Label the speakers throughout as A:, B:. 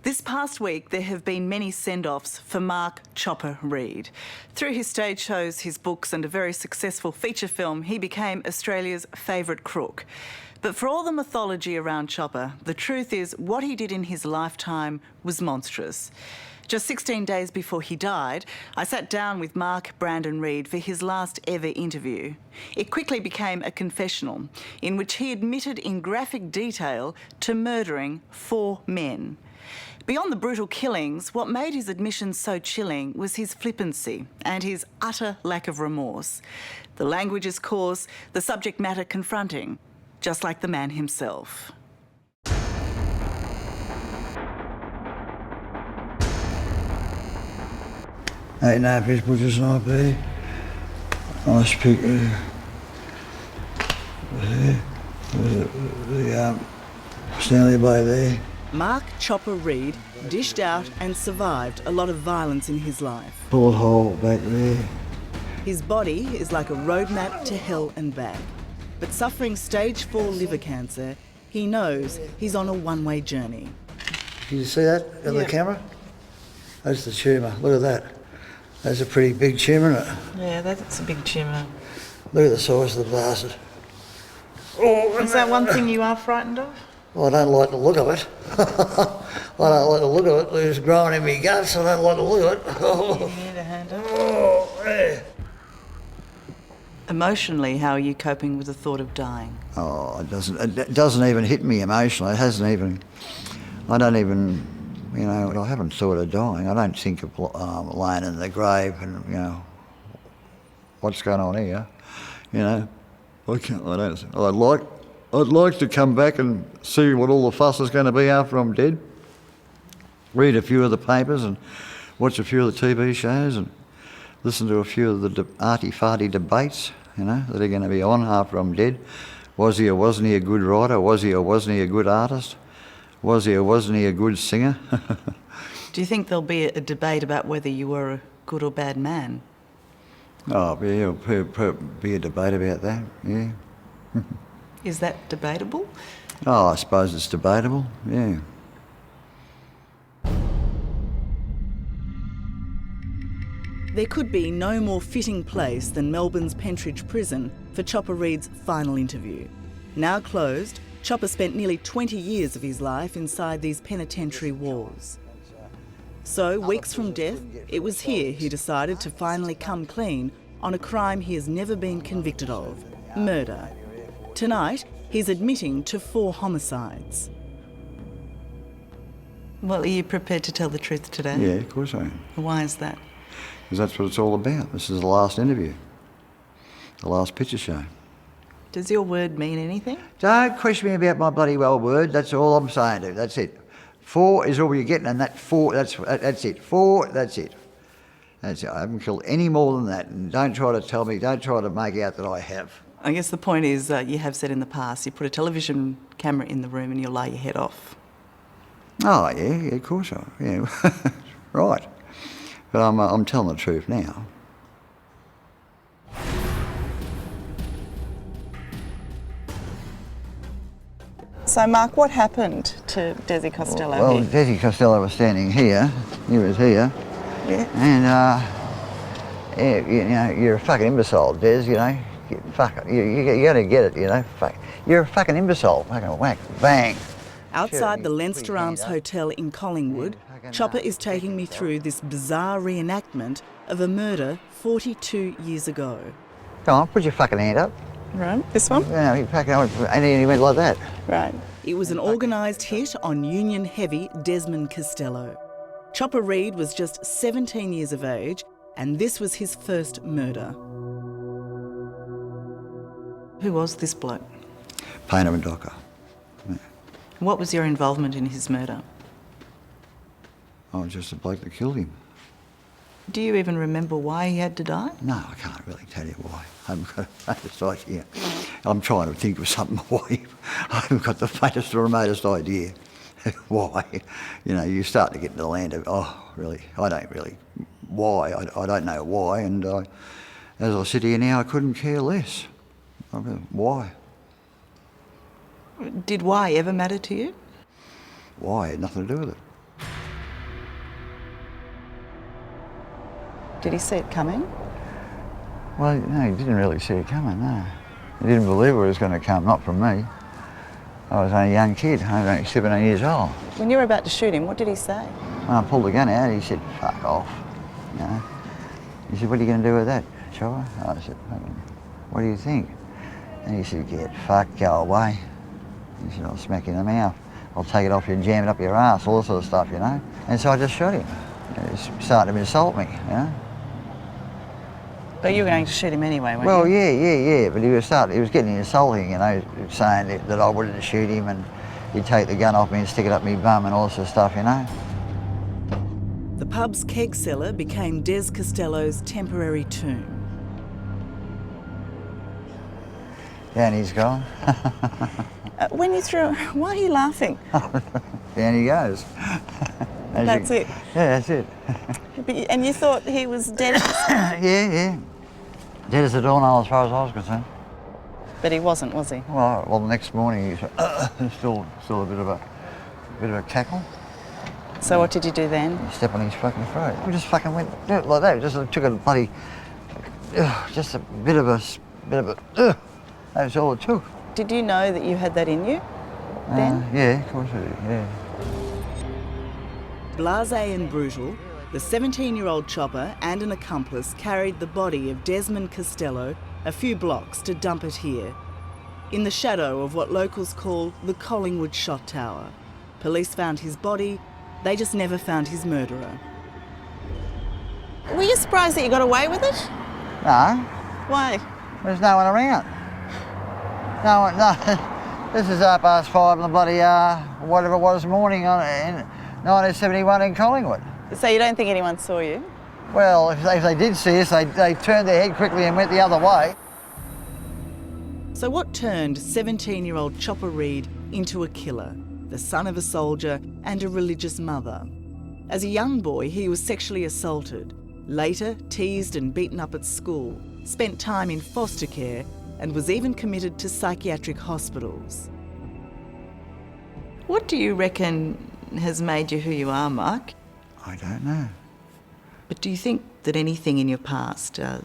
A: This past week, there have been many send-offs for Mark "Chopper" Reid. Through his stage shows, his books and a very successful feature film, he became Australia's favourite crook. But for all the mythology around Chopper, the truth is what he did in his lifetime was monstrous. Just 16 days before he died, I sat down with Mark Brandon Reid for his last ever interview. It quickly became a confessional in which he admitted in graphic detail to murdering 4 men. Beyond the brutal killings, what made his admission so chilling was his flippancy and his utter lack of remorse. The language is coarse, the subject matter confronting, just like the man himself.
B: Ain't no fish butchers not be. Nice pick there. The Stanley Bay there.
A: Mark "Chopper" Reid dished out and survived a lot of violence in his life.
B: Bullet hole back there.
A: His body is like a roadmap to hell and back. But suffering stage 4 liver cancer, he knows he's on a one-way journey.
B: Can you see that on the camera? That's the tumour. Look at that. That's a pretty big tumour, isn't it?
C: Yeah, that's a big tumour.
B: Look at the size of the bastard. Oh,
C: Is that one thing you are frightened of?
B: well, I don't like the look of it. I don't like the look of it. It's growing in me guts. I don't like the look of it.
C: You need a hand up.
B: Oh, yeah.
A: Emotionally, how are you coping with the thought of dying?
B: Oh, it doesn't even hit me emotionally. It hasn't even. I don't even. You know, I haven't thought of dying. I don't think of laying in the grave and, you know, what's going on here. You know, I'd like to come back and see what all the fuss is going to be after I'm dead. Read a few of the papers and watch a few of the TV shows and listen to a few of the arty-farty debates, you know, that are going to be on after I'm dead. Was he or wasn't he a good writer? Was he or wasn't he a good artist? Was he or wasn't he a good singer?
A: Do you think there'll be a debate about whether you were a good or bad man?
B: Oh, yeah, there'll be a debate about that, yeah.
A: Is that debatable?
B: Oh, I suppose it's debatable, yeah.
A: There could be no more fitting place than Melbourne's Pentridge Prison for Chopper Reid's final interview. Now closed, Chopper spent nearly 20 years of his life inside these penitentiary walls. So, weeks from death, it was here he decided to finally come clean on a crime he has never been convicted of: murder. Tonight, he's admitting to 4 homicides. Well, are you prepared to tell the truth today?
B: Yeah, of course I am.
A: Why is that?
B: Because that's what it's all about. This is the last interview. The last picture show.
A: Does your word mean anything?
B: Don't question me about my bloody well word. That's all I'm saying to you. That's it. 4 is all you're getting, and that's it. 4, that's it. That's it. I haven't killed any more than that. And don't try to tell me, don't try to make out that I have.
A: I guess the point is, you have said in the past, you put a television camera in the room and you'll lie your head off.
B: Oh, yeah, of course I am. Yeah. Right. But I'm telling the truth now.
C: So, Mark, what happened to Desi Costello
B: Well,
C: here?
B: Desi Costello was standing here. He was here.
C: Yeah.
B: And, yeah, you know, you're a fucking imbecile, Des, you know. You gotta get it, you know. You're a fucking imbecile. Fucking whack, bang.
A: Outside the Leinster Arms Hotel in Collingwood, Chopper is taking me through this bizarre reenactment of a murder 42 years ago.
B: Come on, put your fucking hand up.
C: Right, this one?
B: Yeah, he fucking, and he went like that.
C: Right.
A: It was an organised hit on Union heavy Desmond Costello. Chopper Reid was just 17 years of age, and this was his first murder. Who was this bloke?
B: Painter and docker. Yeah.
A: What was your involvement in his murder?
B: I was just a bloke that killed him.
A: Do you even remember why he had to die?
B: No, I can't really tell you why. I haven't got the faintest idea. I'm trying to think of something why. I haven't got the faintest or remotest idea why. You know, you start to get into the land of, oh, really, I don't really, why? I don't know why. And as I sit here now, I couldn't care less. I mean, why?
A: Did why ever matter to you?
B: Why? It had nothing to do with it.
C: Did he see it coming?
B: Well, no, he didn't really see it coming, no. He didn't believe it was going to come, not from me. I was only a young kid, I was only 17 years old.
C: When you were about to shoot him, what did he say?
B: When I pulled the gun out, he said, fuck off, you know. He said, what are you going to do with that, Chopper? I said, what do you think? And he said, get fucked, go away. He said, I'll smack you in the mouth. I'll take it off you and jam it up your ass, all that sort of stuff, you know. And so I just shot him. He started to insult me, you know.
C: But you were going to shoot him anyway, weren't
B: Well,
C: you?
B: yeah. But he was getting insulting, you know, saying that I wanted to shoot him and he'd take the gun off me and stick it up my bum and all that sort of stuff, you know.
A: The pub's keg cellar became Des Costello's temporary tomb.
B: Down he's gone.
C: When you threw... Why are you laughing?
B: Down he goes.
C: That's it?
B: Yeah, that's it.
C: And you thought he was dead?
B: Yeah. Dead as a doornail as far as I was concerned.
C: But he wasn't, was he?
B: Well, the next morning he was still a bit of a cackle.
C: So what did you do then?
B: Step on his fucking throat. We just fucking went like that. Just took a bloody, just a bit of a. That's all it took.
C: Did you know that you had that in you then?
B: Yeah, of course I did, yeah.
A: Blasé and brutal, the 17-year-old chopper and an accomplice carried the body of Desmond Costello a few blocks to dump it here, in the shadow of what locals call the Collingwood Shot Tower. Police found his body, they just never found his murderer.
C: Were you surprised that you got away with it?
B: No,
C: Why?
B: there's no one around. No one, no. This is 5:30 in the bloody, whatever it was, morning in 1971 in Collingwood.
C: So you don't think anyone saw you?
B: Well, if they did see us, they turned their head quickly and went the other way.
A: So what turned 17-year-old Chopper Reid into a killer, the son of a soldier and a religious mother? As a young boy, he was sexually assaulted, later teased and beaten up at school, spent time in foster care, and was even committed to psychiatric hospitals. What do you reckon has made you who you are, Mark?
B: I don't know.
A: But do you think that anything in your past, the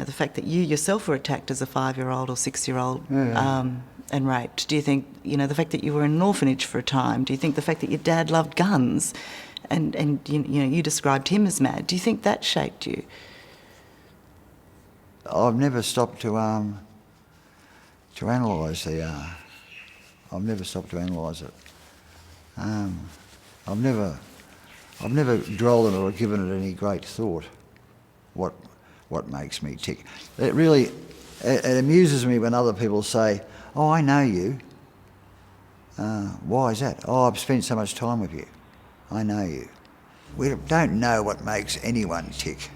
A: fact that you yourself were attacked as a 5-year-old or 6-year-old and raped, do you think, the fact that you were in an orphanage for a time, do you think the fact that your dad loved guns and you described him as mad, do you think that shaped you?
B: I've never stopped to analyse I've never stopped to analyse it. I've never dwelled on it or given it any great thought. What makes me tick? It amuses me when other people say, "Oh, I know you." Why is that? "Oh, I've spent so much time with you. I know you." We don't know what makes anyone tick.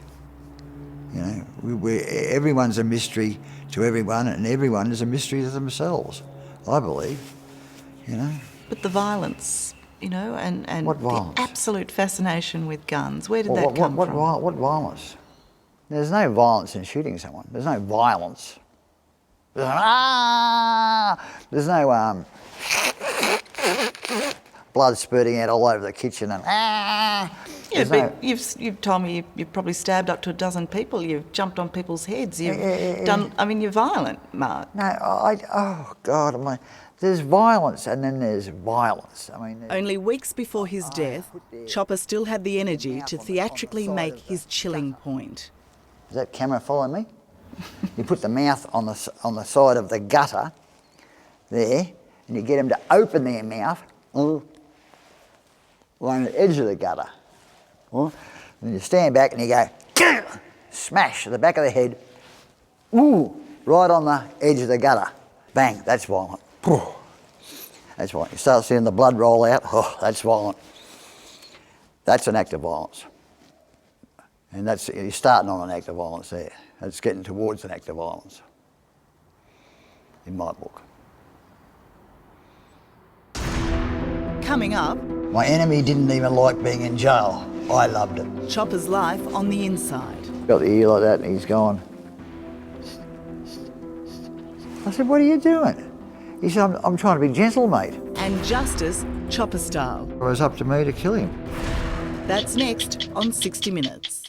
B: Everyone's a mystery to everyone, and everyone is a mystery to themselves, I believe,
A: But the violence, and
B: What violence?
A: the absolute fascination with guns, where did that come from?
B: What violence? There's no violence in shooting someone. There's no violence. There's no blood spurting out all over the kitchen and
A: Yeah, but you've told me you've probably stabbed up to a dozen people. You've jumped on people's heads. You've done. I mean, you're violent, Mark.
B: No, oh God, there's violence and then there's violence.
A: Only weeks before his death, Chopper still had the energy to theatrically make his chilling point.
B: Is that camera following me? You put the mouth on the side of the gutter there, and you get them to open their mouth along the edge of the gutter. And you stand back and you go, smash at the back of the head, right on the edge of the gutter. Bang, that's violent. That's violent. You start seeing the blood roll out, that's violent. That's an act of violence. And you're starting on an act of violence there. It's getting towards an act of violence, in my book.
A: Coming up,
B: My enemy didn't even like being in jail. I loved it.
A: Chopper's life on the inside.
B: Got the ear like that and he's gone. I said, what are you doing? He said, I'm trying to be gentle, mate.
A: And justice, Chopper style.
B: It was up to me to kill him.
A: That's next on 60 Minutes.